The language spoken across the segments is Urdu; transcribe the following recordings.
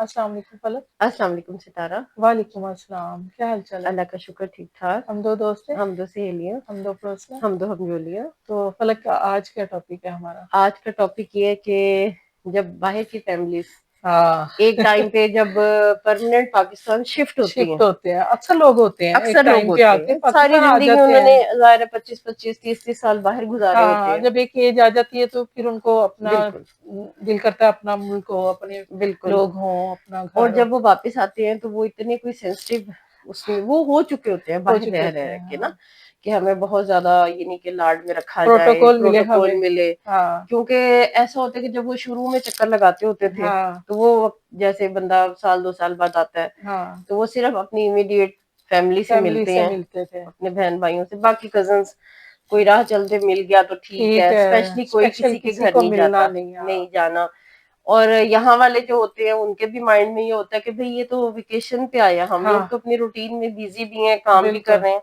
السلام علیکم فلک۔ السلام علیکم ستارہ۔ وعلیکم السلام، کیا حال چال ہے؟ اللہ کا شکر، ٹھیک ٹھاک۔ ہم دو دوست ہیں، ہم دو سہیلیاں، ہم دو پڑوس ہیں۔ ہم دو ہمجولیاں۔ تو فلک کا آج کیا ٹاپک ہے ہمارا؟ آج کا ٹاپک یہ ہے کہ جب باہر کی فیملیز ہاں ایک ٹائم پہ جب پرماننٹ پاکستان شفٹ ہوتی ہیں، شفٹ ہوتے ہیں، اکثر لوگ ہوتے ہیں ایک اکثر لوگ ٹائم پہ آ ہوتے کے ہیں، ساری پاکستان آ زندگی جاتے انہوں ہیں۔ نے ظاہر 25 30 سال باہر گزارے ہوتے ہاں، ہیں۔ جب ایک ایج آ جاتی ہے تو پھر ان کو اپنا بالکل دل کرتا ہے اپنا ملک ہو، اپنے بالکل۔ لوگ ہوں، اپنا اور گھر ہو۔ جب وہ واپس آتے ہیں تو وہ اتنے کوئی سینسٹیو اس میں وہ ہو چکے ہوتے ہیں ہو باہر چکے رہ ہوتے رہ ہیں، کے ہاں۔ نا، کہ ہمیں بہت زیادہ یعنی کہ لاڈ میں رکھا جائے، پروٹوکول ملے پروٹوکول ہمیں، ملے۔ ہاں کیونکہ ایسا ہوتا ہے کہ جب وہ شروع میں چکر لگاتے ہوتے تھے ہاں تو وہ جیسے بندہ سال 2 سال بعد آتا ہے ہاں، تو وہ صرف اپنی امیڈیٹ فیملی سے فیملی ملتے سے ہیں، ملتے تھے۔ اپنے بہن بھائیوں سے، باقی کزنس کوئی راہ چلتے مل گیا تو ٹھیک ہے، اسپیشلی کوئی اسپیشل کسی کے کسی گھر کو نہیں ملنا جاتا، نہیں۔ ہاں نہیں جانا۔ اور یہاں والے جو ہوتے ہیں ان کے بھی مائنڈ میں یہ ہوتا ہے کہ بھئی یہ تو ویکیشن پہ آیا، ہم لوگ ہاں تو اپنی روٹین میں بیزی بھی ہیں، کام بھی کر بالکل، رہے ہیں،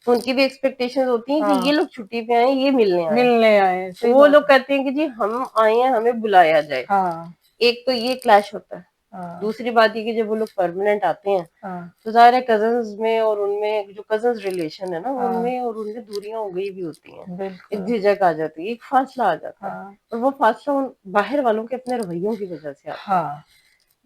تو ان کی بھی ایکسپیکٹیشن ہوتی ہیں کہ ہاں یہ لوگ چھٹی پہ آئے، یہ ملنے آئے ہیں۔ ملنے آئے، صحیح وہ بات لوگ ہے۔ کہتے ہیں کہ جی ہم آئے ہیں، ہمیں بلایا جائے۔ ہاں ایک تو یہ کلیش ہوتا ہے۔ ہاں دوسری بات یہ کہ جب وہ لوگ پرماننٹ آتے ہیں ہاں تو ظاہر ہے کزنز میں اور ان میں جو کزنز ریلیشن ہے نا ان ہاں میں اور ان میں دوریاں ہو گئی بھی ہوتی ہیں، بالکل، ایک جھجک آ جاتی ہے، ایک فاصلہ آ جاتا ہے، ہاں اور وہ فاصلہ ان باہر والوں کے اپنے رویوں کی وجہ سے آتا ہاں،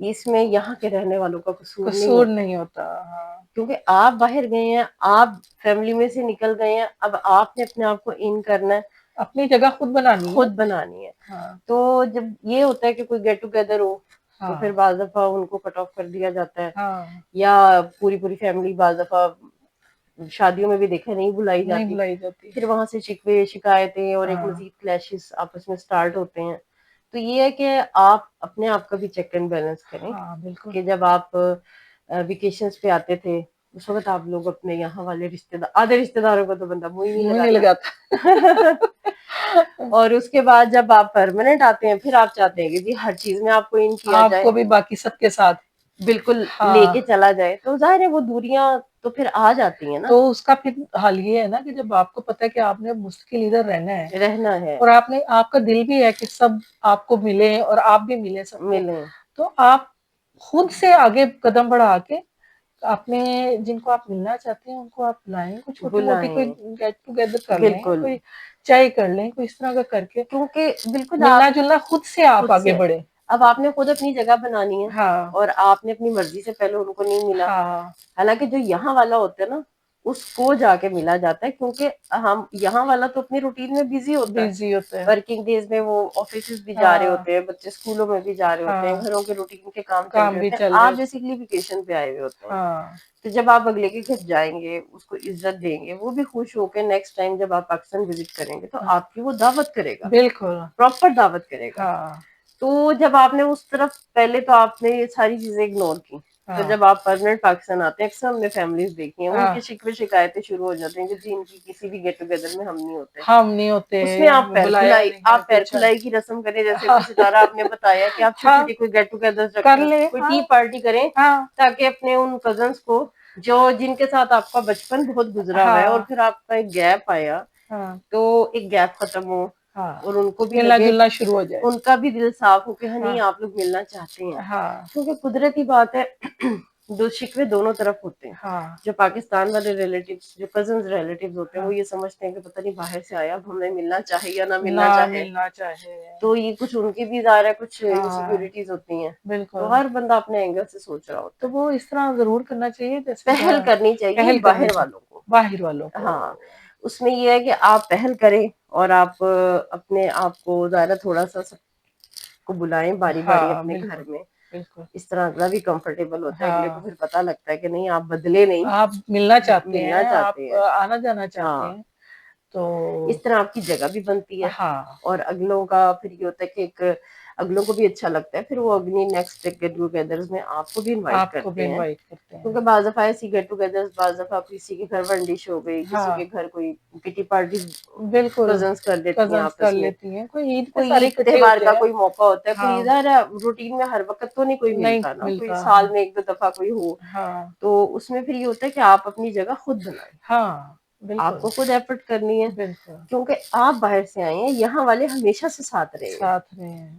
ہے، اس میں یہاں کے رہنے والوں کا قصور نہیں قصور ہوتا، نہیں ہوتا۔ ہاں کیونکہ آپ باہر گئے ہیں، آپ فیملی میں سے نکل گئے ہیں، اب آپ نے اپنے آپ کو ان کرنا ہے، اپنی جگہ خود بنانی ہے۔ خود بنانی ہے۔ ہاں تو جب یہ ہوتا ہے کہ کوئی گیٹ ٹوگیدر ہو تو ہاں پھر بعض دفعہ ان کو کٹ آف کر دیا جاتا ہے، ہاں، یا پوری فیملی بعض دفعہ شادیوں میں بھی دیکھا نہیں بلائی نہیں جاتی، بلائی جاتی۔ پھر وہاں سے شکوے شکایتیں اور ایک ہاں مزید کلیشز آپس میں سٹارٹ ہوتے ہیں۔ تو یہ ہے کہ آپ اپنے آپ کا بھی چیک اینڈ بیلنس کریں ہاں بالکل، کہ جب آپ ویکیشنز پہ آتے تھے اس وقت آپ لوگ اپنے یہاں والے رشتے دار، آدھے رشتے داروں کو تو بندہ منہ ہی منہ نہیں نہیں لگاتا لگاتا۔ اور اس کے بعد جب آپ پرماننٹ آتے ہیں پھر آپ چاہتے ہیں کہ جی ہر چیز میں آپ کو ان کیا آپ جائے، کو بھی باقی سب کے ساتھ۔ بالکل لے ہاں، کے چلا جائے، تو ظاہر ہے وہ دوریاں تو پھر آ جاتی ہیں نا، تو اس کا پھر حل یہ ہے نا کہ جب آپ کو پتا ہے کہ آپ نے مستقل ادھر رہنا ہے رہنا ہے، اور آپ کا دل بھی ہے کہ سب آپ کو ملے اور آپ بھی ملے سب کو، ملیں۔ تو آپ خود سے آگے قدم بڑھا کے اپنے جن کو آپ ملنا چاہتے ہیں ان کو آپ بلائیں، کوئی چھوٹی موٹی کوئی بلائیں، گیٹ ٹوگیدر کر لیں، بالکل، کوئی چائے کر لیں، کوئی اس طرح کا کر کے کیونکہ بالکل ملنا آپ جلنا خود سے آپ خود آگے سے، بڑھے۔ اب آپ نے خود اپنی جگہ بنانی ہے ہاں اور آپ نے اپنی مرضی سے پہلے ان کو نہیں ملا، ہاں حالانکہ جو یہاں والا ہوتا ہے نا اس کو جا کے ملا جاتا ہے، کیونکہ ہم یہاں والا تو اپنی روٹین میں بزی ہوتا ہے، بزی ہوتا ہے۔ ورکنگ ڈیز میں وہ آفیسز بھی جا رہے ہاں ہوتے ہیں، بچے اسکولوں میں بھی جا رہے ہوتے ہیں، ہاں، گھروں کے روٹین کے کام چل کام رہے بھی ہوتے ہیں، چل رہے آپ ہوتے۔ بیسکلی ویکیشن پہ آئے ہوئے ہوتے ہیں۔ ہاں تو جب آپ اگلے کے گھر جائیں گے اس کو عزت دیں گے، وہ بھی خوش ہو کے نیکسٹ ٹائم جب آپ پاکستان وزٹ کریں گے تو آپ کی وہ دعوت کرے گا، بالکل، پراپر دعوت کرے گا۔ ہاں تو جب آپ نے اس طرف پہلے تو آپ نے یہ ساری چیزیں اگنور کی، تو ہاں جب آپ پرماننٹ پاکستان آتے ہیں اکثر ہم نے فیملیز دیکھی ہیں ان ہاں، کی شکوے شکایتیں شروع ہو جاتے ہیں کہ جی ان کی کسی بھی گیٹ ٹوگیدر میں ہم نہیں ہوتے، ہم نہیں ہوتے، اس میں آپ ہمیں بلایا نہیں ہے آپ پیر کچھ ہے۔ کھلائی کی رسم کریں، جیسے ہاں ابھی ستارہ آپ نے بتایا کہ آپ چھوٹی ہاں چھوٹی کوئی گیٹ ٹوگیدر کر رکھیں، لے، کوئی ہاں ٹی پارٹی کریں، ہاں تاکہ اپنے ان کزنس کو جن کے ساتھ آپ کا بچپن بہت گزرا ہوا ہے اور ہاں پھر آپ کا ایک گیپ آیا ہاں تو ایک گیپ ختم ہو ہاں، اور ان کو بھی ملنا لگے، جلنا شروع ہو جائے۔ ان کا بھی دل صاف ہو کہ ہاں ہاں نہیں آپ لوگ ملنا چاہتے ہیں، ہاں کیونکہ قدرتی بات ہے دو شکوے دونوں طرف ہوتے ہیں، ہاں جو پاکستان والے ریلیٹیوز جو کزنز ریلیٹیوز ہوتے ہیں ہاں، وہ یہ سمجھتے ہیں کہ پتہ نہیں باہر سے آیا اب ہمیں ملنا چاہے یا نہ نہ ملنا چاہے، ملنا چاہے۔ تو یہ کچھ ان کی بھی ظاہر ہے کچھ ہاں انسیکیورٹیز ہوتی ہیں، بالکل، تو ہر بندہ اپنے اینگل سے سوچ رہا ہوتا تو ہے، وہ اس طرح ضرور کرنا چاہیے جیسے پہل کرنی چاہیے پہل کرنی باہر چاہیے والوں کو، باہر والوں کو۔ ہاں اس میں یہ ہے کہ آپ پہل کریں اور آپ اپنے آپ کو ظاہر تھوڑا سا سب کو بلائیں باری باری ہاں اپنے بالکل گھر میں، بالکل، اس طرح اگلا بھی کمفرٹیبل ہوتا ہے، اگلے کو ہاں پھر پتہ لگتا ہے کہ نہیں آپ بدلے نہیں، آپ ملنا چاہتے ملنا ہیں، چاہتے آپ ہیں، آنا جانا چاہتے ہاں ہیں، تو اس طرح آپ کی جگہ بھی بنتی ہے ہاں اور اگلوں کا پھر یہ ہوتا ہے کہ ایک اگلوں کو بھی اچھا لگتا ہے، پھر وہ اگلی نیکسٹ گیٹ ٹوگیدرز میں آپ کو بھی انوائٹ آپ کو بھی کرتے ہیں، انوائٹ کرتے ہیں۔ کیونکہ بعض دفعہ ایسی گیٹ ٹوگیدرز بعض دفعہ کسی کے گھر ونڈش ہو گئی، کسی ہاں کے گھر کوئی کٹی پارٹی بالکل، کزنس کر دیتی ہیں کزنس کر آپس میں، لیتی ہیں، کوئی عید پہ کوئی سارے عید اکٹھے تہوار ہوتے کا ہیں۔ کوئی موقع ہوتا ہے، ہاں کوئی ظاہر روٹین میں ہر وقت تو نہیں کوئی نہیں ملتا نا، کوئی ملتا، ہاں سال میں ایک دو دفعہ کوئی ہو، ہاں تو اس میں پھر یہ ہوتا ہے کہ آپ اپنی جگہ خود بنائیں، ہاں آپ بالکل کو خود ایفرٹ کرنی ہے، بالکل، کیونکہ آپ باہر سے آئے ہیں، یہاں والے ہمیشہ سے ساتھ رہے ہیں، ساتھ میں ہیں۔